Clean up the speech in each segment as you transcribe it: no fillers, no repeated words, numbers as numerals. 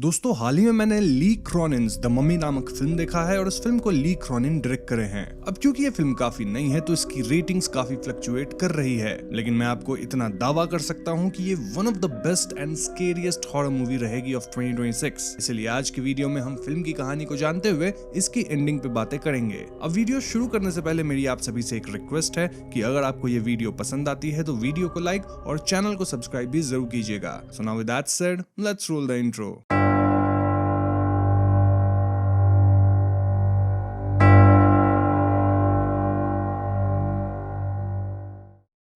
दोस्तों हाल ही में मैंने ली क्रॉनिन्स द मम्मी नामक फिल्म देखा है और इस फिल्म को ली क्रॉनिन डायरेक्ट करे हैं। अब क्योंकि ये फिल्म काफी नई है तो इसकी रेटिंग्स काफी फ्लक्चुएट कर रही है, लेकिन मैं आपको इतना दावा कर सकता हूँ कि ये one of the best and scariest horror movie रहेगी ऑफ 2026। इसलिए आज की वीडियो में हम फिल्म की कहानी को जानते हुए इसकी एंडिंग पे बातें करेंगे। अब वीडियो शुरू करने से पहले मेरी आप सभी से एक रिक्वेस्ट है कि अगर आपको ये वीडियो पसंद आती है तो वीडियो को लाइक और चैनल को सब्सक्राइब भी जरूर कीजिएगा। So now with that said, let's roll the intro.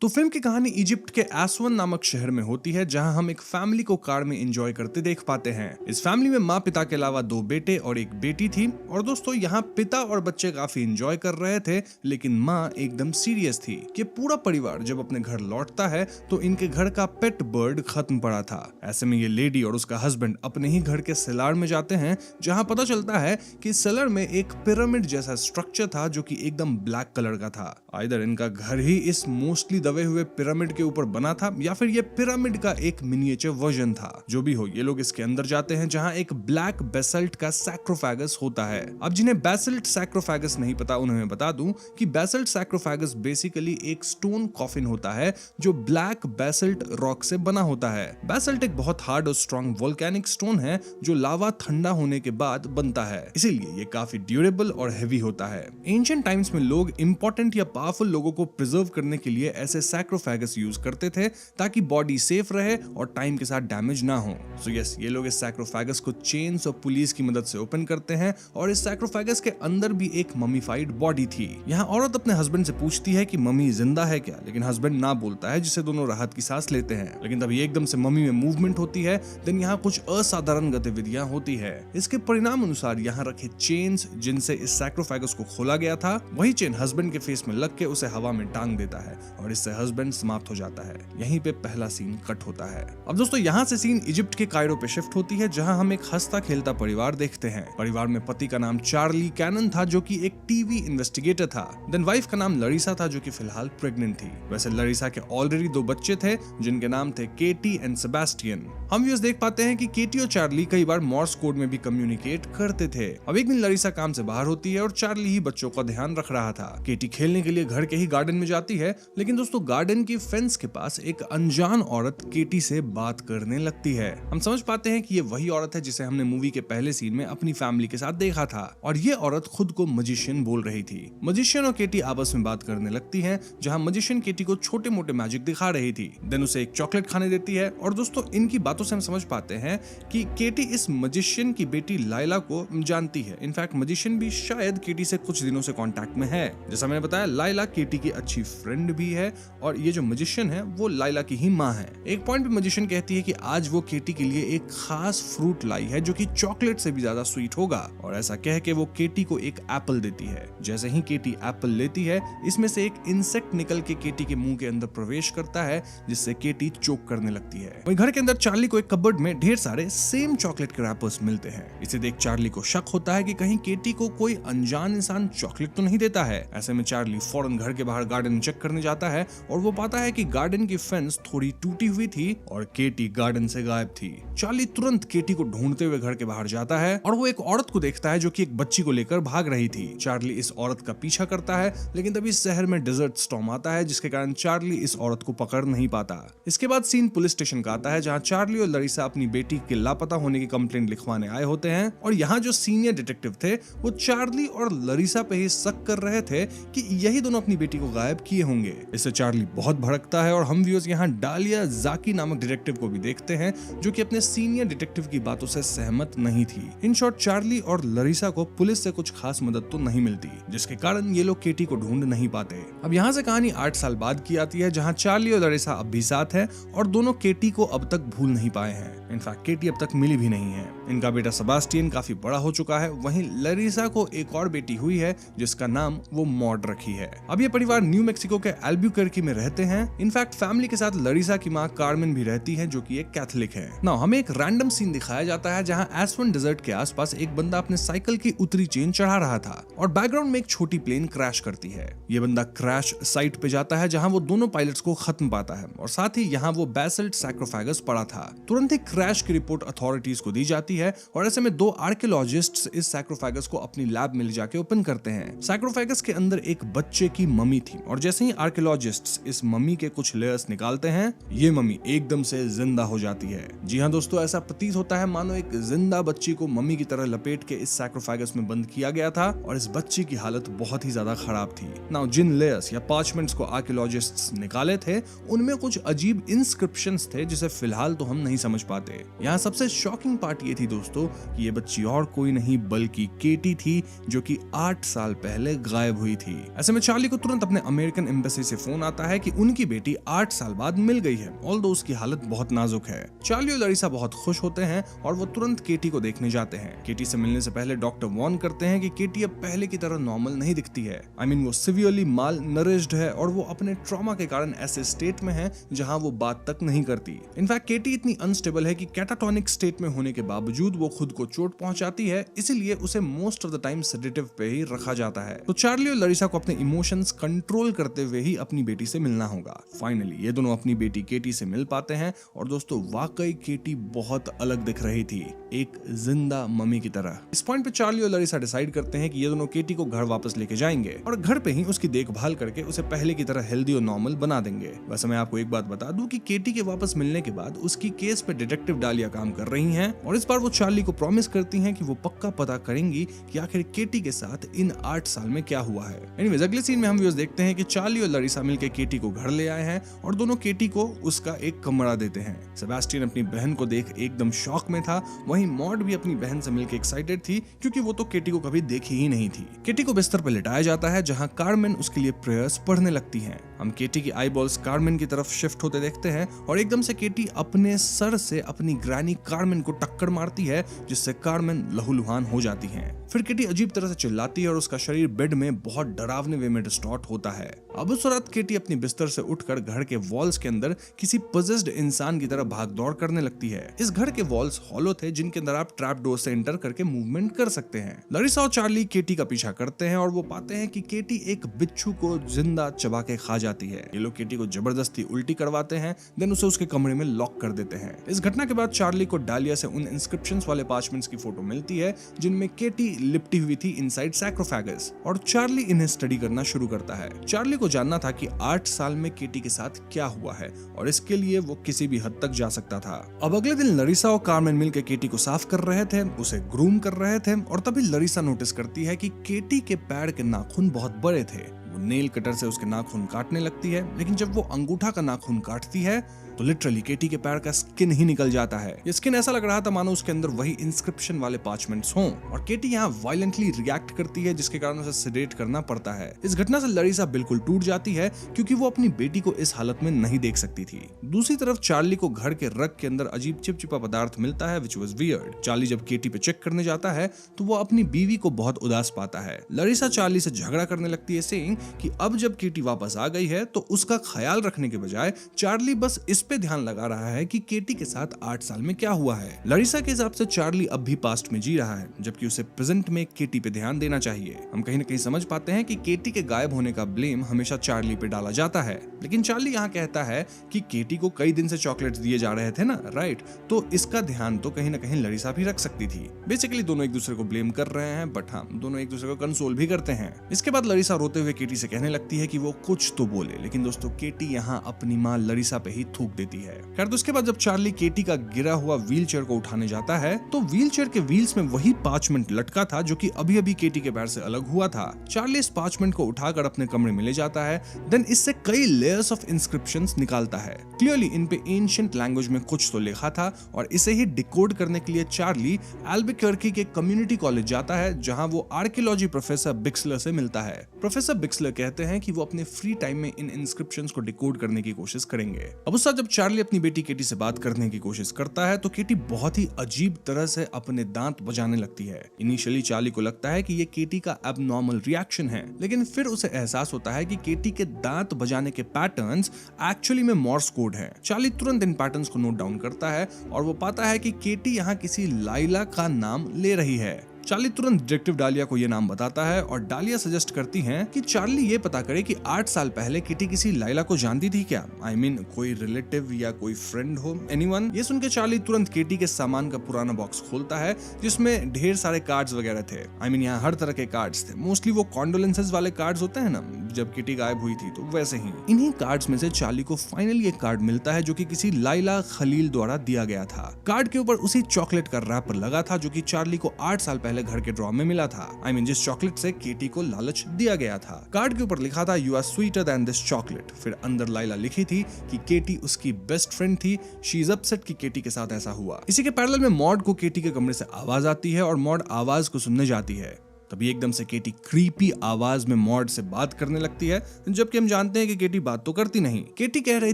तो फिल्म की कहानी इजिप्ट के एसवन नामक शहर में होती है, जहां हम एक फैमिली को कार में एंजॉय करते देख पाते हैं। इस फैमिली में माँ पिता के अलावा 2 बेटे और एक बेटी थी। और दोस्तों यहाँ पिता और बच्चे काफी एंजॉय कर रहे थे, लेकिन माँ एकदम सीरियस थी कि पूरा परिवार जब अपने घर लौटता है तो इनके घर का पेट बर्ड खत्म पड़ा था। ऐसे में ये लेडी और उसका हस्बैंड अपने ही घर के सेलार में जाते हैं, जहाँ पता चलता है कि सेलर में एक पिरामिड जैसा स्ट्रक्चर था जो कि एकदम ब्लैक कलर का था। आइदर इनका घर ही इस मोस्टली दबे हुए पिरामिड के ऊपर बना था या फिर ये पिरामिड का एक मिनिएचर वर्जन था। जो भी हो, ये लोग इसके अंदर जाते हैं जहां एक ब्लैक बेसल्ट का सैक्रोफेगस होता है। अब जिन्हें बेसल्ट सैक्रोफेगस नहीं पता उन्हें मैं बता दूं कि बेसल्ट सैक्रोफेगस बेसिकली एक स्टोन कॉफिन होता है जो ब्लैक बेसल्ट रॉक से बना होता है। बेसल्ट एक बहुत हार्ड और स्ट्रॉन्ग वोल्केनिक स्टोन है जो लावा ठंडा होने के बाद बनता है, इसीलिए ये काफी ड्यूरेबल और हेवी होता है। एंशिएंट टाइम्स में लोग इंपॉर्टेंट या पावरफुल लोगों को प्रिजर्व करने के लिए ऐसे सैक्रोफेगस यूज करते थे ताकि बॉडी सेफ रहे और टाइम के साथ डैमेज ना हो। सो यस, ये लोग इस सैक्रोफेगस को चेन्स और पुलिस की मदद से ओपन करते हैं और इस सैक्रोफेगस के अंदर भी एक ममीफाइड बॉडी थी। यहाँ औरत अपने हस्बैंड से पूछती है कि मम्मी जिंदा है क्या, लेकिन हस्बैंड ना बोलता है, जिससे दोनों राहत की सांस लेते हैं। लेकिन तभी एकदम से मम्मी में मूवमेंट होती है, देन यहाँ कुछ असाधारण गतिविधियां होती है। इसके परिणाम अनुसार यहाँ रखे चेन्स जिनसे इस सैक्रोफेगस को खोला गया था, वही चेन हस्बैंड के फेस में लग के उसे हवा में टांग देता है और इससे हस्बैंड समाप्त हो जाता है। यहीं पे पहला सीन कट होता है। अब दोस्तों यहाँ से सीन इजिप्ट के कायरो पे शिफ्ट होती है, जहां हम एक हंसता खेलता परिवार देखते हैं। परिवार में पति का नाम चार्ली कैनन था जो कि एक टीवी इन्वेस्टिगेटर था। देन वाइफ का नाम लरीसा था जो कि फिलहाल प्रेग्नेंट थी। वैसे लरीसा के ऑलरेडी 2 बच्चे थे जिनके नाम थे केटी एंड सेबेस्टियन। हम व्यूअर्स देख पाते हैं कि केटी और चार्ली कई बार मॉर्स कोड में भी कम्युनिकेट करते थे। अब एक दिन लरीसा काम से बाहर होती है और चार्ली ही बच्चों का ध्यान रख रहा था। केटी खेलने के लिए घर के ही गार्डन में जाती है, लेकिन दोस्तों गार्डन की फेंस के पास एक अनजान औरत केटी से बात करने लगती है। हम समझ पाते हैं कि ये वही औरत है जिसे हमने मूवी के पहले सीन में अपनी फैमिली के साथ देखा था, और ये औरत खुद को मजिशियन बोल रही थी। मजिशियन और केटी आपस में बात करने लगती है, जहां मजिशियन केटी को छोटे मोटे मैजिक दिखा रही थी। देन उसे एक चॉकलेट खाने देती है। और दोस्तों इनकी बातों से हम समझ पाते हैं कि केटी इस मजिशियन की बेटी लाइला को जानती है। इनफैक्ट मजिशियन भी शायद केटी से कुछ दिनों से कांटेक्ट में है। जैसा मैंने बताया, लाइला केटी की अच्छी फ्रेंड भी है और ये जो मजिशियन है वो लाइला की ही माँ है। एक पॉइंट पे मजिशियन कहती है कि आज वो केटी के लिए एक खास फ्रूट लाई है जो कि चॉकलेट से भी ज्यादा स्वीट होगा, और ऐसा कह के वो केटी को एक एप्पल देती है। जैसे ही केटी एप्पल लेती है, इसमें से एक इंसेक्ट निकल के केटी के मुंह के अंदर प्रवेश करता है, जिससे केटी चोक करने लगती है। वहीं घर के अंदर चार्ली को एक कबर्ड में ढेर सारे सेम चॉकलेट के रैपर्स मिलते हैं। इसे देख चार्ली को शक होता है कि कहीं केटी को कोई अनजान इंसान चॉकलेट तो नहीं देता है। ऐसे में चार्ली फौरन घर के बाहर गार्डन चेक करने जाता है और वो पाता है कि गार्डन की फेंस थोड़ी टूटी हुई थी और केटी गार्डन से गायब थी। चार्ली तुरंत केटी को ढूंढते हुए घर के बाहर जाता है और वो एक औरत को देखता है जो कि एक बच्ची को लेकर भाग रही थी। चार्ली इस औरत का पीछा करता है, लेकिन तभी शहर में डेजर्ट स्टॉर्म आता है, जिसके कारण चार्ली इस औरत को पकड़ नहीं पाता। इसके बाद सीन पुलिस स्टेशन का आता है, जहां चार्ली और लरीसा अपनी बेटी के लापता होने की कंप्लेंट लिखवाने आए होते हैं। और यहाँ जो सीनियर डिटेक्टिव थे वो चार्ली और लरीसा पे ही शक कर रहे थे कि यही दोनों अपनी बेटी को गायब किए होंगे। इससे चार्ली बहुत भड़कता है और हम व्यूअर्स यहाँ डालिया जाकी नामक डिटेक्टिव को भी देखते हैं, जो कि अपने सीनियर डिटेक्टिव की बातों से सहमत नहीं थी। इन शॉर्ट चार्ली और लरीसा को पुलिस से कुछ खास मदद तो नहीं मिलती, जिसके कारण ये लोग केटी को ढूंढ नहीं पाते। अब यहाँ से कहानी 8 साल बाद की आती है, जहाँ चार्ली और लरीसा अब भी साथ है और दोनों केटी को अब तक भूल नहीं पाए हैं। इनफैक्ट केटी अब तक मिली भी नहीं है। इनका बेटा सेबास्टियन काफी बड़ा हो चुका है। वहीं लरीसा को एक और बेटी हुई है जिसका नाम वो मॉड रखी है। अब ये परिवार न्यू मैक्सिको के एल्ब्यूकर्की में रहते हैं। इनफैक्ट फैमिली के साथ लरीसा की माँ कार्मेन भी रहती है जो कि एक कैथोलिक है। नाउ हमें एक रैंडम सीन दिखाया जाता है जहां एसवन डेजर्ट के आसपास एक बंदा अपने साइकिल की उतरी चेन चढ़ा रहा था और बैकग्राउंड में एक छोटी प्लेन क्रैश करती है। ये बंदा क्रैश साइट पे जाता है जहां वो दोनों पायलट्स को खत्म पाता है और साथ ही यहाँ वो बेसल्ट सैक्रोफेगस पड़ा था। तुरंत ही क्रैश की रिपोर्ट अथॉरिटीज को दी जाती है और ऐसे में 2 आर्कियोलॉजिस्ट्स इस सैक्रोफेगस को अपनी लैब में ले जाके ओपन करते हैं। सैक्रोफेगस के अंदर एक बच्चे की मम्मी थी और जैसे ही आर्कियोलॉजिस्ट्स इस मम्मी के कुछ लेयर्स निकालते हैं, ये मम्मी एकदम से जिंदा हो जाती है। जी हाँ दोस्तों, ऐसा प्रतीत होता है मानो एक जिंदा बच्ची को मम्मी की तरह लपेट के इस सैक्रोफेगस में बंद किया गया था और इस बच्ची की हालत बहुत ही ज्यादा खराब थी। नाउ जिन लेयर्स या पार्चमेंट्स को आर्कियोलॉजिस्ट्स निकाले थे, उनमें कुछ अजीब इंस्क्रिप्शंस थे जिसे फिलहाल तो हम नहीं समझ पाते। यहाँ सबसे शॉकिंग पार्ट ये थी दोस्तों कि ये बच्ची और कोई नहीं बल्कि केटी थी, जो कि 8 साल पहले गायब हुई थी। ऐसे में चार्ली को तुरंत अपने अमेरिकन एम्बेसी से फोन आता है कि उनकी बेटी 8 साल बाद मिल गई है, ऑल्दो उसकी हालत बहुत नाजुक है। चार्ली और लरीसा बहुत खुश होते हैं और वो तुरंत केटी को देखने जाते हैं। केटी से मिलने से पहले डॉक्टर वार्न करते हैं कि केटी अब पहले की तरह नॉर्मल नहीं दिखती है। वो सिवियरली माल नरिश्ड है और वो अपने ट्रॉमा के कारण ऐसे स्टेट में है जहां वो बात तक नहीं करती। इनफैक्ट केटी इतनी अनस्टेबल है कि कैटाटोनिक स्टेट में होने के बावजूद वो खुद को चोट पहुंचाती है, इसीलिए उसे most of the time sedative पे ही रखा जाता है। तो चार्ली और लरीसा को अपने इमोशंस कंट्रोल करते हुए ही अपनी बेटी से मिलना होगा। फाइनली ये दोनों अपनी बेटी केटी से मिल पाते हैं और दोस्तों वाकई केटी बहुत अलग दिख रही थी, एक जिंदा मम्मी की तरह। इस पॉइंट पे चार्ली और लरीसा डिसाइड करते हैं कि ये दोनों केटी को घर वापस लेके जाएंगे और घर पे ही उसकी देखभाल करके उसे पहले की तरह हेल्दी और नॉर्मल बना देंगे। वैसे मैं आपको एक बात बता दूं कि केटी के वापस मिलने के बाद उसकी केस पे डिटेक्टिव डालिया काम कर रही हैं और इस बार वो चार्ली को प्रॉमिस करती हैं कि वो पक्का पता करेंगी कि आखिर केटी के साथ इन 8 साल में क्या हुआ है। एनीवेज अगले सीन में हम व्यूअर्स देखते हैं कि चार्ली और लरीसा मिलकर केटी को घर ले आए हैं और दोनों केटी को उसका एक कमरा देते हैं। सेबेस्टियन अपनी बहन को देख एकदम शॉक में था, वहीं मॉड भी अपनी बहन से मिलकर एक्साइटेड थी क्योंकि वो तो केटी को कभी देखी ही नहीं थी। केटी को बिस्तर पर लिटाया जाता है जहां कार्मेन उसके लिए प्रेयर्स पढ़ने लगती हैं। हम केटी की आईबॉल्स कार्मेन की तरफ शिफ्ट होते देखते हैं और एकदम से केटी अपने सर से अपनी ग्रैनी कार्मेन को टक्कर मारती है जिससे कार्मेन लहूलुहान हो जाती हैं। फिर केटी अजीब तरह से चिल्लाती है और उसका शरीर बेड में बहुत डरावने वे में डिस्टॉर्ट होता है। अब उस रात केटी अपनी बिस्तर से उठकर घर के वॉल्स के अंदर किसी पोजेस्ड इंसान की तरह भाग दौड़ करने लगती है। इस घर के वॉल्स हॉलो थे जिनके अंदर आप ट्रैप डोर से एंटर करके मूवमेंट कर सकते हैं। लरीसा और चार्ली केटी का पीछा करते हैं और वो पाते हैं कि केटी एक बिच्छू को जिंदा चबा के खा जाती है। ये लोग केटी को जबरदस्ती उल्टी करवाते हैं, देन उसे उसके कमरे में लॉक कर देते हैं। इस घटना के बाद चार्ली को डालिया से उन इंस्क्रिप्शंस वाले पार्चमेंट्स की फोटो मिलती है जिनमें केटी लिपटी हुई थी इनसाइड सैक्रोफेगस और चार्ली इन्हें स्टडी करना शुरू करता है। चार्ली को जानना था कि 8 साल में केटी के साथ क्या हुआ है और इसके लिए वो किसी भी हद तक जा सकता था। अब अगले दिन लरीसा और कार्मेन मिलकर केटी को साफ कर रहे थे, उसे ग्रूम कर रहे थे और तभी लरीसा नोटिस करती है कि केटी के पैर के नाखून बहुत बड़े थे। वो नेल कटर से उसके नाखून काटने लगती है, लेकिन जब वो अंगूठा का नाखून काटती है तो लिटरली केटी के पैर का स्किन ही निकल जाता है। ये स्किन ऐसा लग रहा था मानो उसके अंदर वही इंस्क्रिप्शन वाले पार्चमेंट्स हों और केटी यहाँ वायलेंटली रिएक्ट करती है जिसके कारण उसे सेडेट करना पड़ता है। इस घटना से लरीसा बिल्कुल टूट जाती है क्योंकि वो अपनी बेटी को इस हालत में नहीं देख सकती थी। दूसरी तरफ चार्ली को घर के रग के अंदर अजीब चिपचिपा पदार्थ मिलता है व्हिच वाज वियर्ड। चार्ली जब केटी पे चेक करने जाता है तो वो अपनी बीवी को बहुत उदास पाता है। लरीसा चार्ली से झगड़ा करने लगती है सेइंग कि अब जब केटी वापस आ गई है तो उसका ख्याल रखने के बजाय चार्ली बस इस पे ध्यान लगा रहा है कि केटी के साथ 8 साल में क्या हुआ है। लरीसा के हिसाब से चार्ली अब भी पास्ट में जी रहा है जबकि उसे प्रेजेंट में केटी पे ध्यान देना चाहिए। हम कहीं ना कहीं समझ पाते हैं कि केटी के गायब होने का ब्लेम हमेशा चार्ली पे डाला जाता है, लेकिन चार्ली यहाँ कहता है कि केटी को कई दिन से चॉकलेट्स दिए जा रहे थे ना, राइट, तो इसका ध्यान तो कहीं ना कहीं लरीसा भी रख सकती थी। बेसिकली दोनों एक दूसरे को ब्लेम कर रहे हैं, बट हाँ दोनों एक दूसरे को कंसोल भी करते हैं। इसके बाद लरीसा रोते हुए केटी से कहने लगती है कि वो कुछ तो बोले, लेकिन दोस्तों केटी यहाँ अपनी माँ लरीसा पे ही थूक देती है। खैर उसके बाद जब चार्ली केटी का गिरा हुआ व्हील चेयर को उठाने जाता है तो व्हील चेयर के व्हील्स में वही पार्चमेंट लटका था जो कि अभी अभी केटी के पैर से अलग हुआ था। चार्ली इस पार्चमेंट को उठाकर अपने कमरे में ले जाता है, देन इससे कई लेयर्स ऑफ इंस्क्रिप्शंस निकालता है। क्लियरली इन पे एंशिएंट लैंग्वेज में कुछ तो लिखा था और इसे ही डिकोड करने के लिए चार्ली एल्बुक्वर्की के कम्युनिटी कॉलेज जाता है जहां वो आर्कियोलॉजी प्रोफेसर बिक्सलर से मिलता है। प्रोफेसर बिक्सलर कहते हैं कि वो अपने फ्री टाइम में इन इंस्क्रिप्शंस को डिकोड करने की कोशिश करेंगे। अब उस जब चार्ली अपनी बेटी केटी से बात करने की कोशिश करता है तो केटी बहुत ही अजीब तरह से अपने दांत बजाने लगती है। इनिशियली चार्ली को लगता है कि ये केटी का एबनॉर्मल रिएक्शन है, लेकिन फिर उसे एहसास होता है कि केटी के दांत बजाने के पैटर्न्स एक्चुअली में मॉर्स कोड हैं। चार्ली तुरंत इन पैटर्न्स को नोट डाउन करता है और वो पाता है कि केटी यहाँ किसी लाइला का नाम ले रही है। चार्ली तुरंत डिटेक्टिव डालिया को ये नाम बताता है और डालिया सजेस्ट करती हैं कि चार्ली ये पता करे कि 8 साल पहले किटी किसी लाइला को जानती थी क्या। आई मीन कोई रिलेटिव या कोई फ्रेंड हो, एनीवन। ये सुन के चार्ली तुरंत केटी के सामान का पुराना बॉक्स खोलता है जिसमें ढेर सारे कार्ड्स वगैरह थे। आई मीन यहाँ हर तरह के कार्ड्स थे, मोस्टली वो कॉन्डोलेंसेस वाले कार्ड्स होते हैं ना, जब किटी गायब हुई थी, तो वैसे ही। इन्हीं कार्ड्स में से चार्ली को फाइनली एक कार्ड मिलता है जो कि किसी लाइला खलील द्वारा दिया गया था। कार्ड के ऊपर उसी चॉकलेट का रैपर लगा था जो कि चार्ली को 8 साल पहले घर के ड्रॉ में मिला था। आई मीन जिस चॉकलेट से केटी को लालच दिया गया था। कार्ड के ऊपर लिखा था you are sweeter than this chocolate. फिर अंदर लाइला लिखी थी कि केटी उसकी बेस्ट फ्रेंड थी, शी इज अपसेट कि केटी के साथ ऐसा हुआ। इसी के पैरेलल में मॉड को केटी के कमरे से आवाज आती है और मॉड आवाज को सुनने जाती है। तभी एकदम से केटी क्रीपी आवाज में मॉड से बात करने लगती है, जबकि हम जानते हैं कि केटी बात तो करती नहीं। केटी कह रही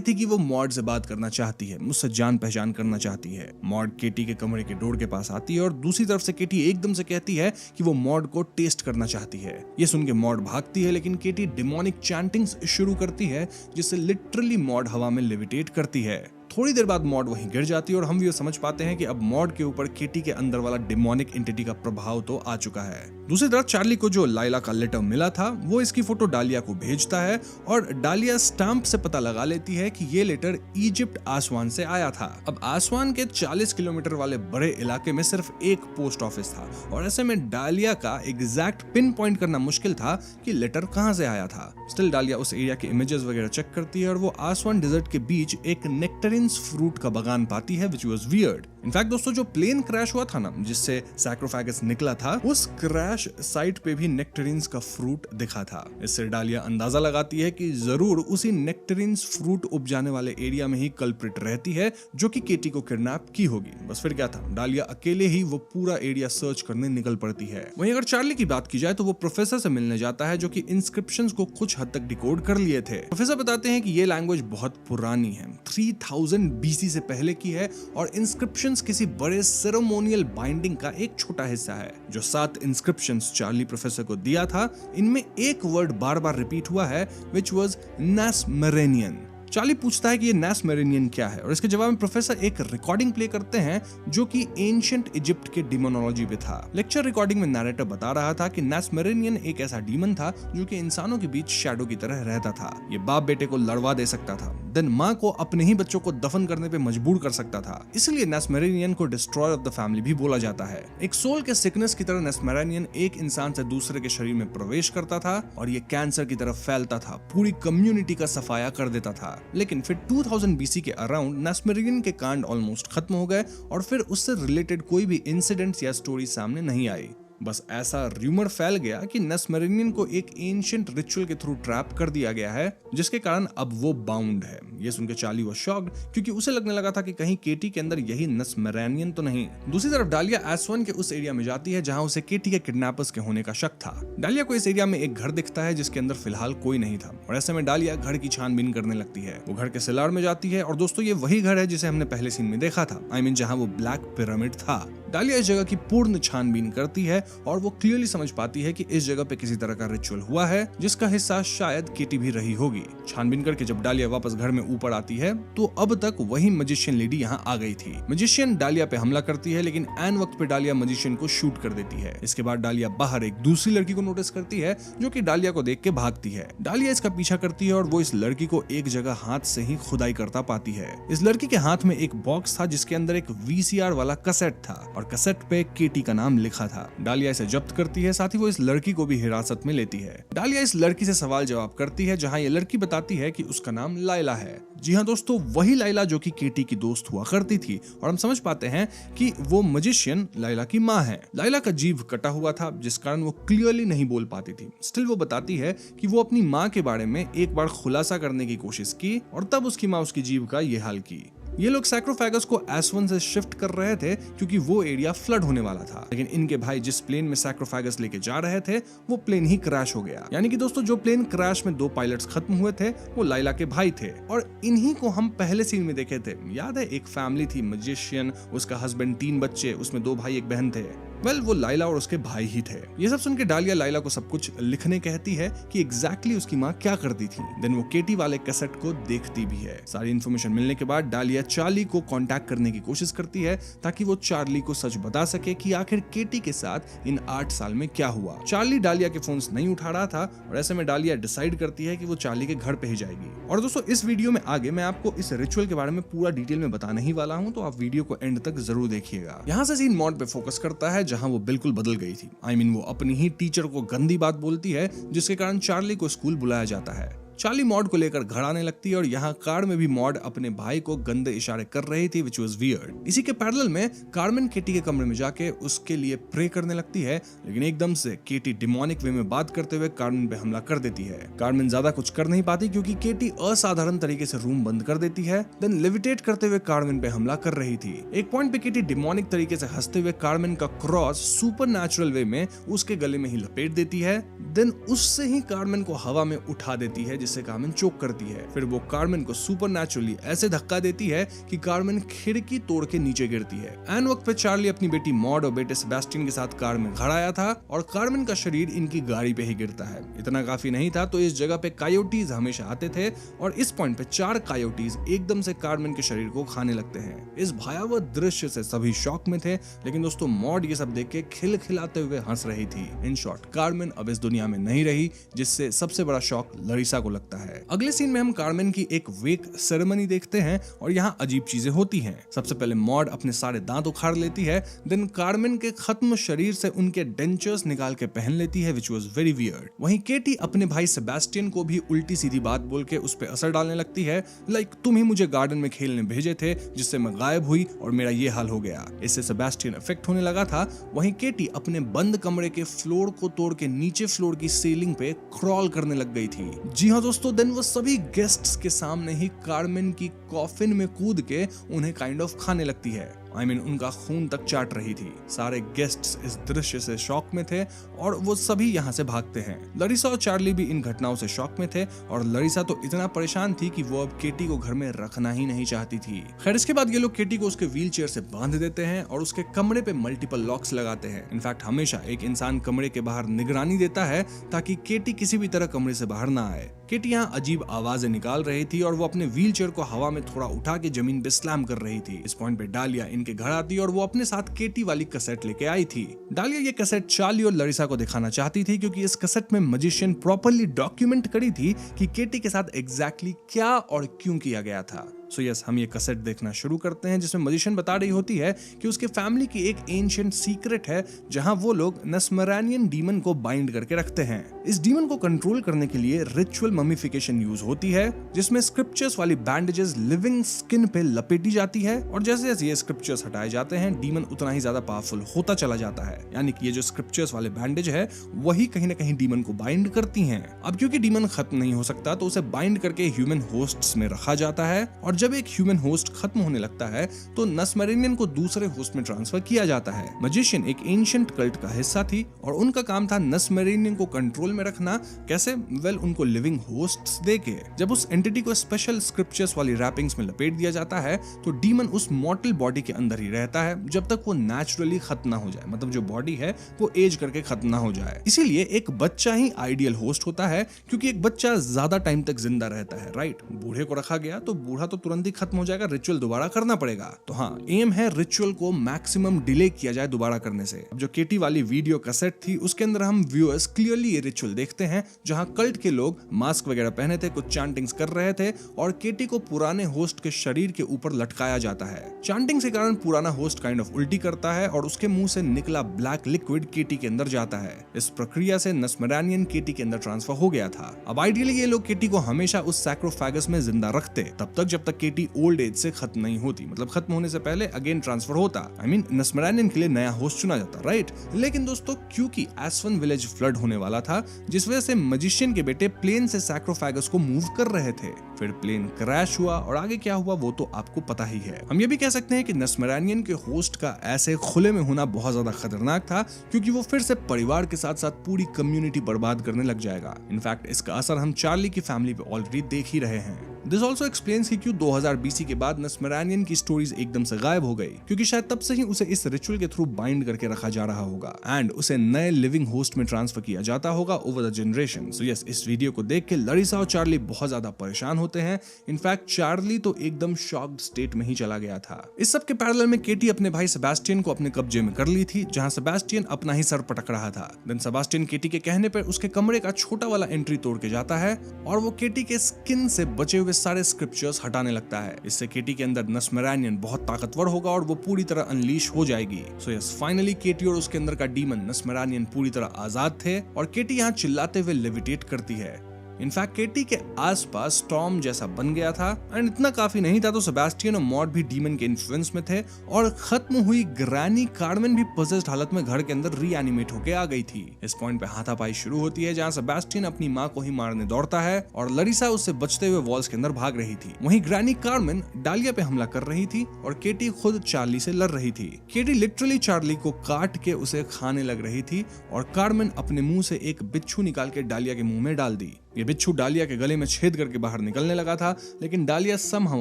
थी कि वो मॉड से बात करना चाहती है, मुझसे जान पहचान करना चाहती है। मॉड केटी के कमरे के डोर के पास आती है और दूसरी तरफ से केटी एकदम से कहती है कि वो मॉड को टेस्ट करना चाहती है। ये सुन के मॉड भागती है, लेकिन केटी डिमोनिक चैंटिंग्स शुरू करती है जिससे लिटरली मॉड हवा में लेविटेट करती है। थोड़ी देर बाद मॉड वहीं गिर जाती है और हम भी समझ पाते हैं कि अब मॉड के ऊपर केटी के अंदर वाला डिमोनिक एंटिटी का प्रभाव तो आ चुका है। दूसरी तरफ चार्ली को जो लाइला का लेटर मिला था वो इसकी फोटो डालिया को भेजता है और डालिया स्टैंप से पता लगा लेती है कि ये लेटर इजिप्ट आसवान से आया था। अब आसवान के 40 किलोमीटर वाले बड़े इलाके में सिर्फ एक पोस्ट ऑफिस था और ऐसे में डालिया का एग्जैक्ट पिन पॉइंट करना मुश्किल था कि लेटर कहां से आया था। स्टिल डालिया उस एरिया के इमेजेस वगैरह चेक करती है और वो आसवान डेजर्ट के बीच एक नेक्टरिन फ्रूट का बागान पाती है, which was weird। इनफैक्ट दोस्तों जो प्लेन क्रैश हुआ था ना, जिससे सैक्रोफैगस निकला था, उस क्रैश साइट पे भी नेक्टरिन्स का फ्रूट दिखा था। इससे डालिया अंदाजा लगाती है कि जरूर उसी नेक्टरिन्स फ्रूट उपजाने वाले एरिया में ही कल्प्रिट रहती है जो कि केटी को किडनैप की होगी। बस फिर क्या था, डालिया अकेले ही वो पूरा एरिया सर्च करने निकल पड़ती है। वहीं अगर चार्ली की बात की जाए तो वो प्रोफेसर से मिलने जाता है जो कि इंस्क्रिप्शंस को कुछ हद तक डिकोड कर लिए थे। प्रोफेसर बताते हैं कि ये लैंग्वेज बहुत पुरानी है, 3000 BC से पहले की है और इंस्क्रिप्शंस किसी बड़े सेरेमोनियल बाइंडिंग का एक छोटा हिस्सा है। जो 7 इंस्क्रिप्शंस चार्ली प्रोफेसर को दिया था, इनमें एक वर्ड बार बार रिपीट हुआ है, which was नासमेरेनियन। चार्ली पूछता है कि ये नासमेरेनियन क्या है और इसके जवाब में प्रोफेसर एक रिकॉर्डिंग प्ले करते हैं जो कि एंशिएंट इजिप्ट के डिमोनोलॉजी पे था। लेक्चर रिकॉर्डिंग में नैरेटर बता रहा था कि नासमेरेनियन एक ऐसा डीमन था जो कि इंसानों के बीच शैडो की तरह रहता था। ये बाप बेटे को लड़वा दे सकता था, देन माँ को अपने ही बच्चों को दफन करने पे मजबूर कर सकता था। इसलिए नासमेरेनियन को डिस्ट्रॉयर ऑफ द फैमिली भी बोला जाता है। एक सोल के सिकनेस की तरह नासमेरेनियन एक इंसान से दूसरे के शरीर में प्रवेश करता था और ये कैंसर की तरफ फैलता था, पूरी कम्युनिटी का सफाया कर देता था। लेकिन फिर 2000 BC के अराउंड नासमेरेनियन के कांड ऑलमोस्ट खत्म हो गए और फिर उससे रिलेटेड कोई भी इंसिडेंट्स या स्टोरी सामने नहीं आई। बस ऐसा रूमर फैल गया कि नासमेरेनियन को एक एंशिएंट रिचुअल के थ्रू ट्रैप कर दिया गया है, जिसके कारण अब वो बाउंड है। ये सुनकर चार्ली वो शॉक्ड, क्योंकि उसे लगने लगा था कि कहीं केटी के अंदर यही नासमेरेनियन तो नहीं। दूसरी तरफ डालिया एसवन के उस एरिया में जाती है जहां उसे केटी के किडनैपर्स के होने का शक था। डालिया को इस एरिया में एक घर दिखता है जिसके अंदर फिलहाल कोई नहीं था और ऐसे में डालिया घर की छानबीन करने लगती है। वो घर के सेलार में जाती है और दोस्तों ये वही घर है जिसे हमने पहले सीन में देखा था, आई मीन जहां वो ब्लैक पिरामिड था। डालिया इस जगह की पूर्ण छानबीन करती है और वो क्लियरली समझ पाती है कि इस जगह पे किसी तरह का रिचुअल हुआ है जिसका हिस्सा शायद केटी भी रही होगी। छानबीन करके जब डालिया वापस घर में ऊपर आती है तो अब तक वही मजिशियन लेडी यहाँ आ गई थी। मजिशियन डालिया पे हमला करती है लेकिन ऐन वक्त पे डालिया मजिशियन को शूट कर देती है। इसके बाद डालिया बाहर एक दूसरी लड़की को नोटिस करती है जो कि डालिया को देख के भागती है। डालिया इसका पीछा करती है और वो इस लड़की को एक जगह हाथ से ही खुदाई करता पाती है। इस लड़की के हाथ में एक बॉक्स था जिसके अंदर एक VCR वाला कैसेट था और कैसेट पे केटी का नाम लिखा था। डालिया इसे जब्त करती है, साथ ही वो इस लड़की को भी हिरासत में लेती है। डालिया इस लड़की से सवाल जवाब करती है जहां ये लड़की बताती है कि उसका नाम लाइला है। जी हाँ दोस्तों, वही लाइला जो कि केटी की दोस्त हुआ करती थी और हम समझ पाते हैं कि वो मजिशियन लाइला की माँ है। लाइला का जीभ कटा हुआ था जिस कारण वो क्लियरली नहीं बोल पाती थी। स्टिल वो बताती है कि वो अपनी माँ के बारे में एक बार खुलासा करने की कोशिश की और तब उसकी माँ उसकी जीभ का ये हाल की। ये लोग सैक्रोफैगस को एसवन से शिफ्ट कर रहे थे क्योंकि वो एरिया फ्लड होने वाला था, लेकिन इनके भाई जिस प्लेन में सैक्रोफैगस लेके जा रहे थे वो प्लेन ही क्रैश हो गया। यानी कि दोस्तों जो प्लेन क्रैश में 2 पायलट्स खत्म हुए थे वो लाइला के भाई थे और इन्हीं को हम पहले सीन में देखे थे। याद है, एक फैमिली थी, मजिशियन, उसका हस्बैंड, 3 बच्चे, उसमें 2 भाई 1 बहन थे। वेल वो लाइला और उसके भाई ही थे। ये सब सुन के डालिया लाइला को सब कुछ लिखने कहती है कि एग्जैक्टली उसकी माँ क्या करती थी। देन वो केटी वाले कैसेट को देखती भी है। सारी इन्फॉर्मेशन मिलने के बाद डालिया चार्ली को कांटेक्ट करने की कोशिश करती है ताकि वो चार्ली को सच बता सके कि आखिर केटी के साथ इन 8 साल में क्या हुआ। चार्ली डालिया के फोन्स नहीं उठा रहा था और ऐसे में डालिया डिसाइड करती है कि वो चार्ली के घर पे ही जाएगी। और दोस्तों इस वीडियो में आगे मैं आपको इस रिचुअल के बारे में पूरा डिटेल में बताने ही वाला हूँ, तो आप वीडियो को एंड तक जरूर देखिएगा। यहाँ से सीन मॉड पे फोकस करता है जहाँ वो बिल्कुल बदल गई थी। वो अपनी ही टीचर को गंदी बात बोलती है जिसके कारण चार्ली को स्कूल बुलाया जाता है। चार्ली मॉड को लेकर घर आने लगती है और यहाँ कार में भी मॉड अपने भाई को गंदे इशारे कर रही थी, which was weird। इसी के पैरेलल में कार्मेन केटी के कमरे में जाके उसके लिए प्रे करने लगती है, लेकिन एकदम से केटी डिमोनिक वे में बात करते हुए कार्मेन पे हमला कर देती है। कार्मेन ज्यादा कुछ कर नहीं पाती क्योंकि केटी असाधारण तरीके से रूम बंद कर देती है। देन लेविटेट करते हुए कार्मेन पे हमला कर रही थी। एक पॉइंट पे केटी डिमोनिक तरीके से हंसते हुए कार्मेन का क्रॉस सुपर नेचुरल वे में उसके गले में ही लपेट देती है। देन उससे ही कार्मेन को हवा में उठा देती है जिससे कार्मेन चोक करती है। फिर वो कार्मेन को सुपरनैचुरली ऐसे धक्का देती है कि कार्मेन खिड़की तोड़ के नीचे गिरती है। एन वक्त पे चार्ली अपनी बेटी मॉड और बेटे सेबेस्टियन के साथ कार में घर आया था और कार्मेन का शरीर इनकी गाड़ी पे ही गिरता है। इतना काफी नहीं था तो इस जगह पे कायोटीज हमेशा आते थे और इस पॉइंट पे 4 कायोटीज एकदम से कार्मेन के शरीर को खाने लगते हैं। इस भयावह दृश्य से सभी शॉक में थे, लेकिन दोस्तों मॉड ये सब देख के खिलखिलाते हुए हंस रही थी। इन शॉर्ट कार्मेन अब इस दुनिया में नहीं रही, जिससे सबसे बड़ा शॉक लरिसा को लगता है। अगले सीन में हम कार्मेन की एक वेक सेरेमनी देखते हैं और यहाँ अजीब चीजें होती हैं। सबसे पहले मॉड अपने सारे दांत उखाड़ लेती है। देन कार्मेन के खत्म शरीर से उनके डेंचर्स निकाल के पहन लेती है, which was very weird। वहीं केटी अपने भाई सेबेस्टियन को भी उल्टी सीधी बात बोल के उस पर असर डालने लगती है, लाइक तुम ही मुझे गार्डन में खेलने भेजे थे जिससे मैं गायब हुई और मेरा ये हाल हो गया। इससे सेबेस्टियन इफेक्ट होने लगा था। वहीं केटी अपने बंद कमरे के फ्लोर को तोड़ के नीचे फ्लोर की सीलिंग पे क्रॉल करने लग गई थी। जी हाँ दोस्तों, देन वो सभी गेस्ट्स के सामने ही कार्मेन की कॉफिन में कूद के उन्हें काइंड ऑफ खाने लगती है। उनका खून तक चाट रही थी। सारे गेस्ट्स इस दृश्य से शॉक में थे और वो सभी यहाँ से भागते हैं। लरिसा और चार्ली भी इन घटनाओं से शॉक में थे और लरिसा तो इतना परेशान थी कि वो अब केटी को घर में रखना ही नहीं चाहती थी। खैर इसके बाद ये लोग केटी को उसके व्हील चेयर से बांध देते हैं और उसके कमरे पे मल्टीपल लॉक्स लगाते हैं। इनफैक्ट हमेशा एक इंसान कमरे के बाहर निगरानी देता है ताकि केटी किसी भी तरह कमरे से बाहर ना आए। केटी यहाँ अजीब आवाजें निकाल रही थी और वो अपने व्हील चेयर को हवा में थोड़ा उठा के जमीन पे स्लैम कर रही थी। इस पॉइंट पे डालिया इनके घर आती और वो अपने साथ केटी वाली कैसेट लेके आई थी। डालिया ये कैसेट चार्ली और लरिसा को दिखाना चाहती थी क्योंकि इस कैसेट में मैजिशियन प्रॉपर्ली डॉक्यूमेंट करी थी कि केटी के साथ एग्जैक्टली क्या और क्यों किया गया था। सो यस, हम ये कैसेट देखना शुरू करते हैं जिसमें मैजिशियन बता रही होती है कि उसके फैमिली की एक एंशिएंट सीक्रेट है जहां वो लोग नस्मरानियन डीमन को बाइंड करके रखते हैं। इस डीमन को कंट्रोल करने के लिए रिचुअल ममीफिकेशन यूज होती है जिसमें स्क्रिप्चर्स वाली बैंडेजेस लिविंग स्किन पे लपेटी जाती है और जैसे जैसे ये स्क्रिप्चर्स हटाए जाते हैं डीमन उतना ही ज्यादा पावरफुल होता चला जाता है। यानी कि ये जो स्क्रिप्चर्स वाले बैंडेज है वही कहीं ना कहीं डीमन को बाइंड करती हैं। अब क्योंकि डीमन खत्म नहीं हो सकता तो उसे बाइंड करके ह्यूमन होस्ट्स में रखा जाता है और जब एक ह्यूमन होस्ट खत्म होने लगता है तो नस्मरेनियन को दूसरे होस्ट में ट्रांसफर किया जाता है। मैजिशियन एक एंशिएंट कल्ट का हिस्सा थी और उनका काम था नस्मरेनियन को कंट्रोल में रखना। कैसे? वेल, उनको लिविंग होस्ट्स देके जब उस एंटिटी को स्पेशल स्क्रिप्चर्स वाली रैपिंग्स में लपेट दिया जाता है तो डीमन उस मॉर्टल बॉडी के अंदर ही रहता है जब तक वो नेचुरली खत्म ना हो जाए, मतलब जो बॉडी है वो एज करके खत्म ना हो जाए। इसीलिए एक बच्चा ही आइडियल होस्ट होता है क्योंकि एक बच्चा ज्यादा टाइम तक जिंदा रहता है, राइट। बूढ़े को रखा गया तो बूढ़ा तो तुरंत ही खत्म हो जाएगा, रिचुअल दोबारा करना पड़ेगा। तो हाँ, एम है रिचुअल को मैक्सिमम डिले किया जाए दोबारा करने से। अब जो केटी वाली वीडियो कैसेट थी उसके अंदर हम व्यूअर्स क्लियरली ये रिचुअल देखते हैं जहां कल्ट के लोग मास्क वगैरह पहने थे, कुछ चैंटिंग्स कर रहे थे और केटी को पुराने होस्ट के शरीर के ऊपर लटकाया जाता है। चैंटिंग्स के कारण पुराना होस्ट काइंड ऑफ उल्टी करता है और उसके मुंह से निकला ब्लैक लिक्विड केटी के अंदर जाता है। इस प्रक्रिया से नस्मरानियन केटी के अंदर ट्रांसफर हो गया था। अब आइडियली ये लोग केटी को हमेशा उस सैक्रोफेगस में जिंदा रखते तब तक जब तक केटी ओल्ड एज से खत्म नहीं होती, मतलब खत्म होने से पहले अगेन ट्रांसफर होता। नस्मरानियन के लिए नया होस्ट चुना जाता, राइट। लेकिन दोस्तों क्योंकि एस्वन विलेज फ्लड होने वाला था जिस वजह से मैजिशियन के बेटे प्लेन से सैक्रोफेगस को मूव कर रहे थे, फिर प्लेन क्रैश हुआ और आगे क्या हुआ वो तो आपको पता ही है। हम ये भी कह सकते हैं कि नस्मरानियन के होस्ट का ऐसे खुले में होना बहुत ज्यादा खतरनाक था, क्योंकि वो फिर से परिवार के साथ साथ पूरी कम्युनिटी बर्बाद करने लग जाएगा। इनफैक्ट इसका असर हम चार्ली की फैमिली पे ऑलरेडी देख ही रहे हैं। दिस ऑल्सो एक्सप्लेन्स कि क्यों 2000 BC के बाद नस्मरानियन की स्टोरीज एकदम से गायब हो गई, क्योंकि शायद तब से ही उसे इस रिचुअल के थ्रू बाइंड करके रखा जा रहा होगा एंड उसे नए लिविंग होस्ट में ट्रांसफर किया जाता होगा over the generation. So yes, इस वीडियो को देख के लरिसा और चार्ली बहुत ज्यादा परेशान होते हैं। इनफैक्ट चार्ली तो एकदम शॉक्ड स्टेट में ही चला गया था। इस सब के पैरेलल में केटी अपने भाई सेबेस्टियन को अपने कब्जे में कर ली थी, जहां सेबेस्टियन अपना ही सर पटक रहा था। देन सेबेस्टियन केटी के कहने पर उसके कमरे का छोटा वाला एंट्री तोड़ के जाता है और वो केटी के स्किन से बचे हुए सारे स्क्रिप्चर्स हटाने लगता है। इससे केटी के अंदर नस्मरानियन बहुत ताकतवर होगा और वो पूरी तरह अनलीश हो जाएगी। सो यस, फाइनली केटी और उसके अंदर का डीमन नस्मरानियन पूरी तरह आजाद थे और केटी यहाँ चिल्लाते हुए लेविटेट करती है। इनफैक्ट केटी के आसपास स्टॉर्म जैसा बन गया था एंड इतना काफी नहीं था तो सेबेस्टियन और मॉड भी डीमन के इन्फ्लुएंस में थे और खत्म हुई ग्रैनी कार्मेन भी पोजेस्ड हालत में घर के अंदर रीएनिमेट होके आ गई थी। इस पॉइंट पे हाथापाई शुरू होती है, जहां सेबेस्टियन अपनी मां को ही मारने दौड़ता है और लरिसा उससे बचते हुए वॉल्स के अंदर भाग रही थी। वहीं ग्रैनी कार्मेन डालिया पे हमला कर रही थी और केटी खुद चार्ली से लड़ रही थी। केटी लिटरली चार्ली को काट के उसे खाने लग रही थी और कार्मेन अपने मुंह से एक बिच्छू निकाल के डालिया के मुंह में डाल दी। ये बिच्छू डालिया के गले में छेद करके बाहर निकलने लगा था, लेकिन डालिया समहाउ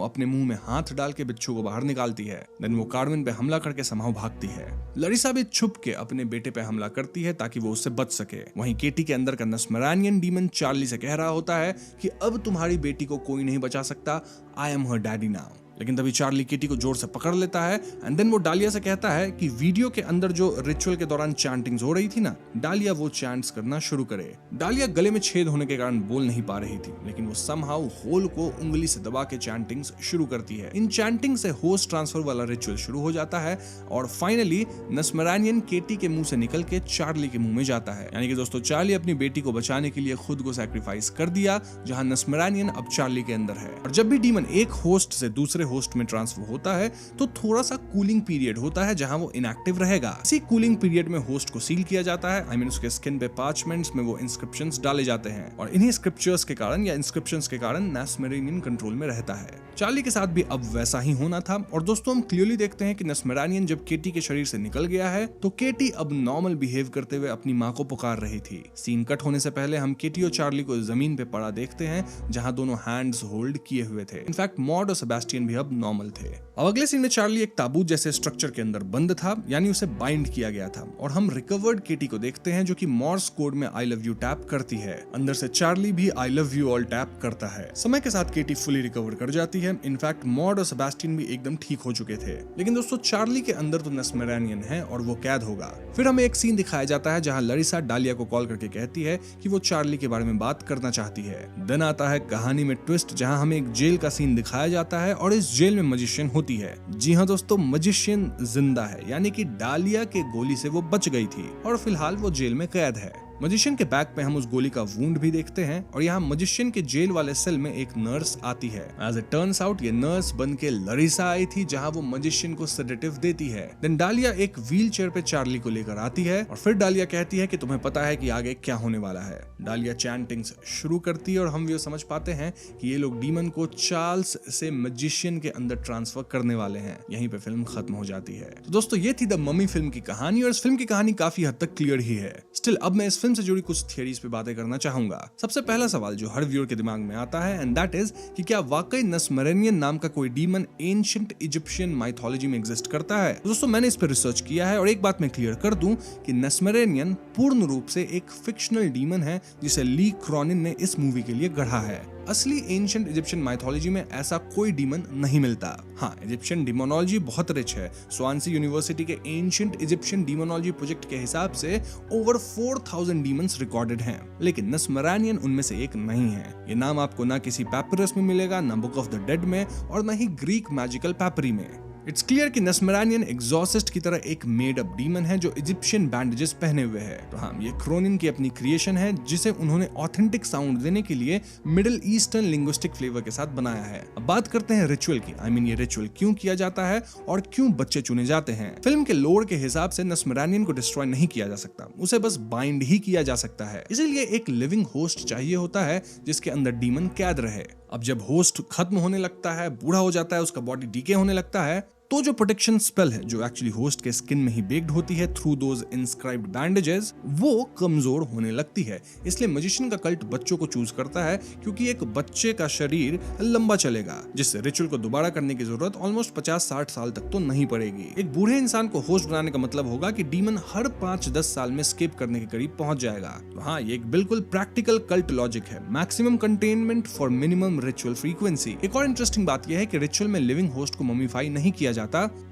अपने मुंह में हाथ डाल के बिच्छू को बाहर निकालती है। देन वो कार्मेन पे हमला करके समहाउ भागती है। लरिसा भी छुप के अपने बेटे पे हमला करती है ताकि वो उससे बच सके। वहीं केटी के अंदर का नस्मरानियन डीमन चार्ली से कह रहा होता है कि अब तुम्हारी बेटी को कोई नहीं बचा सकता, I am her daddy now. लेकिन तभी चार्ली केटी को जोर से पकड़ लेता है एंड देन वो डालिया से कहता है कि वीडियो के अंदर जो रिचुअल के दौरान चैंटिंग्स हो रही थी ना, डालिया वो चैंट्स करना शुरू करे। डालिया गले में छेद होने के कारण बोल नहीं पा रही थी, लेकिन वो समहाउ होल को उंगली से दबा के चैंटिंग्स शुरू करती है। इन चैंटिंग से होस्ट ट्रांसफर वाला रिचुअल शुरू हो जाता है और फाइनली नस्मरानियन केटी के मुंह से निकल के चार्ली के मुंह में जाता है। यानी कि दोस्तों, चार्ली अपनी बेटी को बचाने के लिए खुद को सैक्रिफाइस कर दिया, जहां नस्मरानियन अब चार्ली के अंदर है। और जब भी डीमन एक होस्ट से दूसरे होस्ट में ट्रांसफर होता है तो थोड़ा सा कूलिंग पीरियड होता है जहां वो इनएक्टिव रहेगा। इसी कूलिंग पीरियड में होस्ट को सील किया जाता है। आई मीन उसके स्किन पे पार्चमेंट्स में वो इंस्क्रिप्शंस डाले जाते हैं और इन्हीं स्क्रिप्चर्स के कारण या इंस्क्रिप्शंस के कारण नस्मरानियन कंट्रोल में रहता है। चार्ली के साथ भी अब वैसा ही होना था। और दोस्तों, हम क्लियरली देखते हैं कि नस्मरानियन जब केटी के शरीर से निकल गया है तो केटी अब नॉर्मल बिहेव करते हुए अपनी मां को पुकार रही थी। सीन कट होने से पहले हम केटी और चार्ली को जमीन पे पड़ा देखते हैं, जहां दोनों हैंड्स होल्ड किए हुए थे। इनफैक्ट मॉड और सेबेस्टियन भी अब नॉर्मल थे। अब अगले सीन में चार्ली एक ताबूत जैसे स्ट्रक्चर के अंदर बंद था, यानी उसे बाइंड किया गया था और हम रिकवर्ड केटी को देखते हैं जो कि मॉर्स कोड में आई लव यू टैप करती है। अंदर से चार्ली भी I love you all tap करता है। समय के साथ केटी फुली रिकवर कर जाती है। इनफैक्ट मॉड और सेबेस्टियन भी एकदम ठीक हो चुके थे। लेकिन दोस्तों, चार्ली के अंदर तो नस्मरानियन है और वो कैद होगा। फिर हमें एक सीन दिखाया जाता है जहां लरिसा डालिया को कॉल करके कहती है कि वो चार्ली के बारे में बात करना चाहती है। देन आता है कहानी में ट्विस्ट, जहां हमें एक जेल का सीन दिखाया जाता है और इस जेल में मजिशियन होती है। जी हाँ दोस्तों, मजिशियन जिंदा है, यानी कि डालिया के गोली से वो बच गई थी और फिलहाल वो जेल में कैद है। मजिशियन के बैक पे हम उस गोली का वुंड भी देखते हैं और यहाँ मजिशियन के जेल वाले सेल में एक नर्स आती है। एज इट टर्न्स आउट ये नर्स बन के लरिसा आई थी, जहाँ वो मजिशियन को सेडेटिव देती है। देन डालिया एक व्हील चेयर पे चार्ली को लेकर आती है और फिर डालिया कहती है कि तुम्हें पता है कि आगे क्या होने वाला है। डालिया चैंटिंग्स शुरू करती है और हम ये समझ पाते हैं कि ये लोग डीमन को चार्ल्स से मजिशियन के अंदर ट्रांसफर करने वाले हैं। यहीं पे फिल्म खत्म हो जाती है। तो दोस्तों, ये थी द मम्मी फिल्म की कहानी और इस फिल्म की कहानी काफी हद तक क्लियर ही है। स्टिल अब मैं इस फिल्म से जुड़ी कुछ थियरीज पे बातें करना चाहूंगा। सबसे पहला सवाल जो हर व्यूअर के दिमाग में आता है एंड दैट इज कि क्या वाकई नस्मरानियन नाम का कोई डीमन एंशिएंट इजिप्शियन माइथोलॉजी में एग्जिस्ट करता है? दोस्तों, मैंने इस पर रिसर्च किया है और एक बात मैं क्लियर कर दूं कि नस्मरानियन पूर्ण रूप से एक फिक्शनल डीमन है जिसे ली क्रॉनिन ने इस मूवी के लिए गढ़ा है। असली एंशिएंट इजिप्शियन माइथोलॉजी में ऐसा कोई डीमन नहीं मिलता। हाँ, इजिप्शियन डिमोनोलॉजी बहुत रिच है। स्वानसी यूनिवर्सिटी के एंशिएंट इजिप्शियन डिमोनोलॉजी प्रोजेक्ट के हिसाब से ओवर 4000 डीमंस रिकॉर्डेड हैं, लेकिन नस्मरानियन उनमें से एक नहीं है। ये नाम आपको ना किसी पैपिरस में मिलेगा, ना बुक ऑफ द डेड में और ना ही ग्रीक मैजिकल पैपरी में। इट्स क्लियर कि नस्मरानियन एग्जॉसिस्ट की तरह एक मेड अप डीमन है जो इजिप्शियन बैंडेजेस पहने हुए है। तो हाँ, ये क्रोनिन की अपनी क्रिएशन है जिसे उन्होंने ऑथेंटिक साउंड देने के लिए मिडिल ईस्टर्न लिंग्विस्टिक फ्लेवर के साथ बनाया है। अब बात करते हैं रिचुअल की। आई मीन ये रिचुअल क्यों किया जाता है और क्यों बच्चे चुने जाते हैं? फिल्म के लोर के हिसाब से नस्मरानियन को डिस्ट्रॉय नहीं किया जा सकता, उसे बस बाइंड ही किया जा सकता है। इसीलिए एक लिविंग होस्ट चाहिए होता है जिसके अंदर डीमन कैद रहे। अब जब होस्ट खत्म होने लगता है, बूढ़ा हो जाता है, उसका बॉडी डीके होने लगता है, तो जो प्रोटेक्शन स्पेल है जो एक्चुअली होस्ट के स्किन में ही बेक्ड होती है थ्रू दोज इंस्क्राइब्ड बैंडेजेस, वो कमजोर होने लगती है। इसलिए मैजिशियन का कल्ट बच्चों को चूज करता है क्योंकि एक बच्चे का शरीर लंबा चलेगा, जिससे रिचुअल को दोबारा करने की जरूरत ऑलमोस्ट 50-60 साल तक तो नहीं पड़ेगी। एक बूढ़े इंसान को होस्ट बनाने का मतलब होगा कि डीमन हर 5-10 साल में स्केप करने के करीब पहुंच जाएगा। तो हाँ, ये एक बिल्कुल प्रैक्टिकल कल्ट लॉजिक है। Maximum containment for minimum ritual frequency. एक और इंटरेस्टिंग बात यह है कि रिचुअल में लिविंग होस्ट को ममीफाई नहीं किया जाता,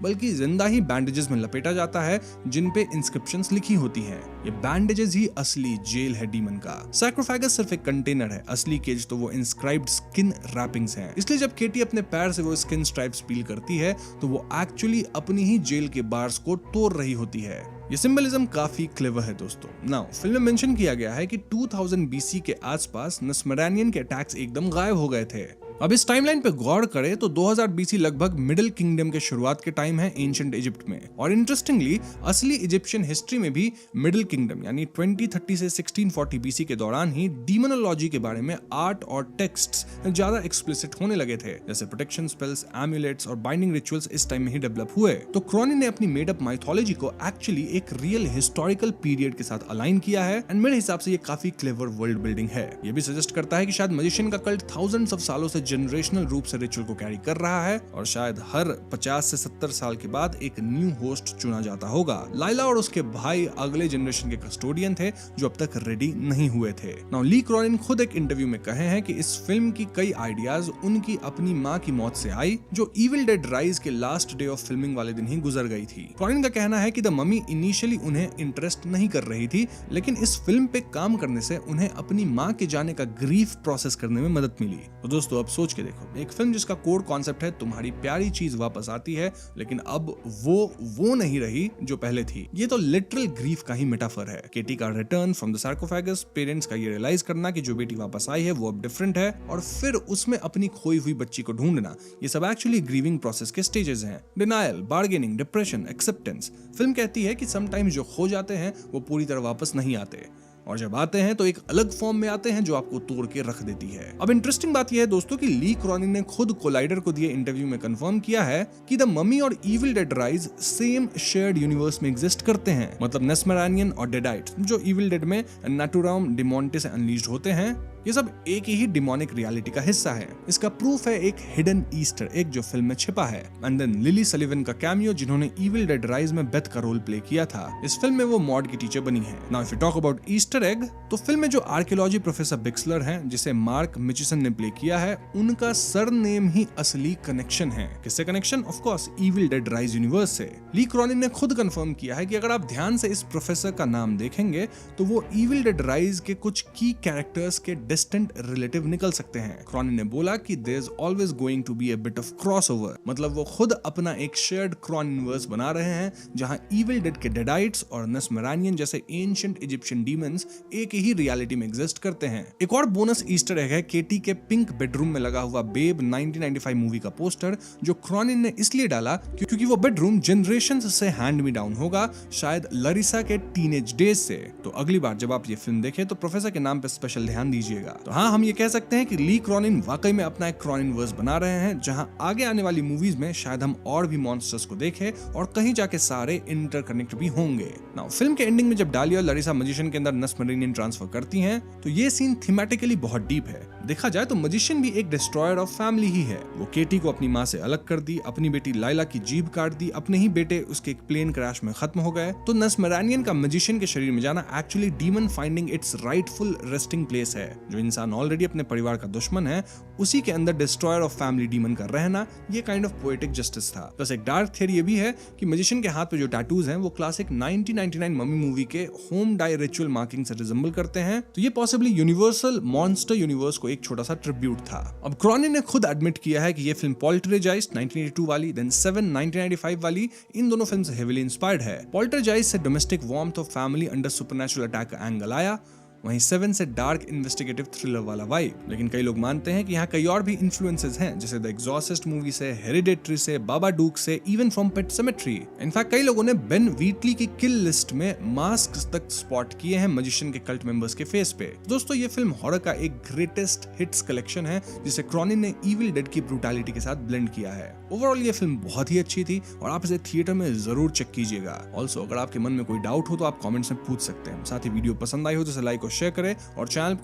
बल्कि जिंदा ही बैंडेजेस में लपेटा जाता है जिन पे इंस्क्रिप्शंस लिखी होती हैं। ये बैंडेजेस ही असली जेल है डीमन का। सैक्रोफेगस सिर्फ एक कंटेनर है, असली केज तो वो इंस्क्राइब्ड स्किन रैपिंग्स हैं। इसलिए जब केटी अपने पैर से वो स्किन स्ट्राइप्स पील करती है तो वो एक्चुअली अपनी ही जेल के बार्स को तोड़ रही होती है। ये सिंबलिज्म काफी क्लेवर है दोस्तों। नाउ फिल्म में मेंशन किया गया है कि 2000 बीसी के आसपास नस्मरानियन के अटैक्स एकदम गायब हो गए थे। अब इस टाइमलाइन पे गौर करें तो 2000 बीसी लगभग मिडिल किंगडम के शुरुआत के टाइम है एंशिएंट इजिप्ट में। और इंटरेस्टिंगली असली इजिप्शियन हिस्ट्री में भी मिडिल किंगडम यानी 2030 से 1640 बीसी के दौरान ही डीमोनोलॉजी के बारे में आर्ट और टेक्स्ट्स ज्यादा एक्सप्लिसिट होने लगे थे। जैसे प्रोटेक्शन स्पेल्स, एम्यूलेट्स और बाइंडिंग रिचुअल्स इस टाइम में ही डेवलप हुए। तो क्रॉनिन ने अपनी मेड अप माइथोलॉजी को एक्चुअली एक रियल हिस्टोरिकल पीरियड के साथ अलाइन किया है एंड मेरे हिसाब से ये काफी क्लेवर वर्ल्ड बिल्डिंग है। ये भी सजेस्ट करता है कि शायद मैजिशियन का कल्ट थाउजेंड्स ऑफ सालों से जनरेशनल रूप से रिचुअल को कैरी कर रहा है और शायद हर 50 से 70 साल के बाद एक न्यू होस्ट चुना जाता होगा। लाइला और उसके भाई अगले जनरेशन के कस्टोडियन थे जो अब तक रेडी नहीं हुए थे। नाउ ली क्रॉनिन खुद एक इंटरव्यू में कहे हैं कि इस फिल्म की कई आइडियाज उनकी अपनी माँ की मौत से आई जो इविल डेड राइज के लास्ट डे ऑफ फिल्मिंग वाले दिन ही गुजर गई थी। क्रॉनिन का कहना है कि द ममी इनिशियली उन्हें इंटरेस्ट नहीं कर रही थी, लेकिन इस फिल्म पे काम करने से उन्हें अपनी माँ के जाने का ग्रीफ प्रोसेस करने में मदद मिली। तो दोस्तों अब सोच के देखो, एक फिल्म जिसका कोर कॉन्सेप्ट है तुम्हारी प्यारी चीज वापस आती है, लेकिन अब वो नहीं रही जो पहले थी। ये तो लिटरल ग्रीफ का ही मेटाफर है। केटी का रिटर्न फ्रॉम द सार्कोफेगस, पेरेंट्स का ये रियलाइज करना कि जो बेटी वापस आई है वो अब डिफरेंट है, और फिर उसमें अपनी खोई हुई बच्ची को ढूंढना, ये सब एक्चुअली ग्रीविंग प्रोसेस के स्टेजेस हैं। Denial, bargaining, depression, acceptance. Film कहती है कि समटाइम्स जो खो जाते हैं वो पूरी तरह वापस नहीं आते, और जब आते हैं तो एक अलग फॉर्म में आते हैं जो आपको तोड़ के रख देती है। अब इंटरेस्टिंग बात यह है दोस्तों कि ली क्रॉनिन ने खुद कोलाइडर को दिए इंटरव्यू में कंफर्म किया है कि द ममी और evil dead rise same shared universe में एग्जिस्ट करते हैं। मतलब नेस्मेरानियन और डेडाइट जो इविल डेड में नाटुराम डिमोंटे से अनलीज्ड होते हैं, ये सब एक ही डिमोनिक रियलिटी का हिस्सा है। इसका प्रूफ है एक हिडन ईस्टर एग जो फिल्म में छिपा है, एंड देन लिली सलिवन का कैमियो जिन्होंने इविल डेड राइज में बेथ का रोल प्ले किया था। इस फिल्म में वो मॉड की टीचर बनी है। Now if you talk about Easter egg, तो फिल्म में जो आर्कियोलॉजी प्रोफेसर बिक्सलर हैं जिसे मार्क मिचिसन ने प्ले किया है, उनका सरनेम ही असली कनेक्शन है। किससे connection? Of course evil dead rise universe से। ली क्रॉनिन ने खुद कंफर्म किया है कि अगर आप ध्यान से इस प्रोफेसर का नाम देखेंगे तो वो इविल डेड राइज के कुछ की कैरेक्टर्स के डिस्टेंट रिलेटिव निकल सकते हैं। क्रॉनिन ने बोला कि there is always going to be a bit of crossover, मतलब वो खुद अपना एक शेयर्ड क्रॉनिनवर्स बना रहे हैं जहां इविल डेड के डेडाइट्स और नेस्मेरानियन जैसे एंशिएंट इजिप्शियन डीमंस एक ही रियलिटी में एग्जिस्ट करते हैं। एक और बोनस ईस्टर एग है केटी के पिंक बेडरूम में लगा हुआ बेब 1995 मूवी का पोस्टर, जो क्रॉनिन ने इसलिए डाला क्योंकि वो बेडरूम जनरेशंस से हैंड मी डाउन होगा, शायद लरिसा के टीनेज डेज से। तो अगली बार जब आप ये फिल्म देखें तो प्रोफेसर के नाम पे स्पेशल ध्यान दीजिएगा। तो हाँ, हम ये कह सकते हैं कि ली क्रॉनिन वाकई में अपना एक क्रॉनिनवर्स बना रहे हैं, जहां आगे आने वाली मूवीज में शायद हम और भी मॉन्स्टर्स को देखें और कहीं जाके सारे इंटरकनेक्ट भी होंगे। नाउ फिल्म के एंडिंग में जब डालिया और लरिसा मैजिशियन के अंदर नेस्मेरानियन ट्रांसफर करती हैं, तो ये सीन थीमेटिकली बहुत डीप है। देखा जाए तो मैजिशियन भी एक डिस्ट्रॉयर ऑफ फैमिली ही है। वो केटी को अपनी माँ से अलग कर दी, अपनी बेटी लाइला की जीभ काट दी, अपने ही बेटे उसके एक प्लेन क्रैश में खत्म हो गए। तो नेस्मेरानियन का मैजिशियन के शरीर में जाना actually demon finding it's rightful resting place है। जो इंसान ऑलरेडी अपने परिवार का दुश्मन है, उसी के अंदर डिस्ट्रॉयर ऑफ फैमिली डीमन का रहना, ये काइंड ऑफ पोएटिक जस्टिस था। बस एक डार्क थियरी ये भी है कि मैजिशियन के हाथ पे जो टैटूज हैं वो क्लासिक 1999 मम्मी मूवी के होम डाई रिचुअल मार्किंग से रिजेंबल करते हैं। तो ये पॉसिबली यूनिवर्सल मॉन्स्टर यूनिवर्स को एक छोटा सा ट्रिब्यूट था। अब क्रॉनिन ने खुद एडमिट किया है कि ये फिल्म पोल्टरजाइस्ट 1982 वाली, देन 7 1995 वाली, इन दोनों फिल्म से हेवीली इंस्पायर्ड है। पोल्टरजाइस्ट से domestic warmth of family under supernatural attack का एंगल आया, वहीं 7 से डार्क इन्वेस्टिगेटिव थ्रिलर वाला वाइब। लेकिन कई लोग मानते हैं कि यहाँ कई और भी इन्फ्लुएंसेस हैं, जैसे द एग्जॉर्सिस्ट मूवी से, हेरिडेटरी से, बाबाडूक से, even from pet cemetery. In fact कई लोगों ने बेन व्हीटली की किल लिस्ट में मास्क तक स्पॉट किए हैं मजिशियन के कल्ट मेंबर्स के फेस पे। दोस्तों ये फिल्म हॉरर का एक ग्रेटेस्ट हिट्स कलेक्शन है जिसे क्रॉनिन ने इविल डेड की ब्रूटैलिटी के साथ ब्लेंड किया है। ओवरऑल ये फिल्म बहुत ही अच्छी थी और आप इसे थिएटर में जरूर चेक कीजिएगा। ऑल्सो अगर आपके मन में कोई डाउट हो तो आप कमेंट्स में पूछ सकते हैं। साथ ही वीडियो पसंद आई हो तो इसे लाइक और शेयर करें और चैनल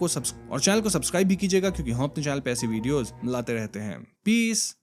को सब्सक्राइब भी कीजिएगा, क्योंकि हम अपने चैनल पे ऐसी वीडियोस लाते रहते हैं। पीस।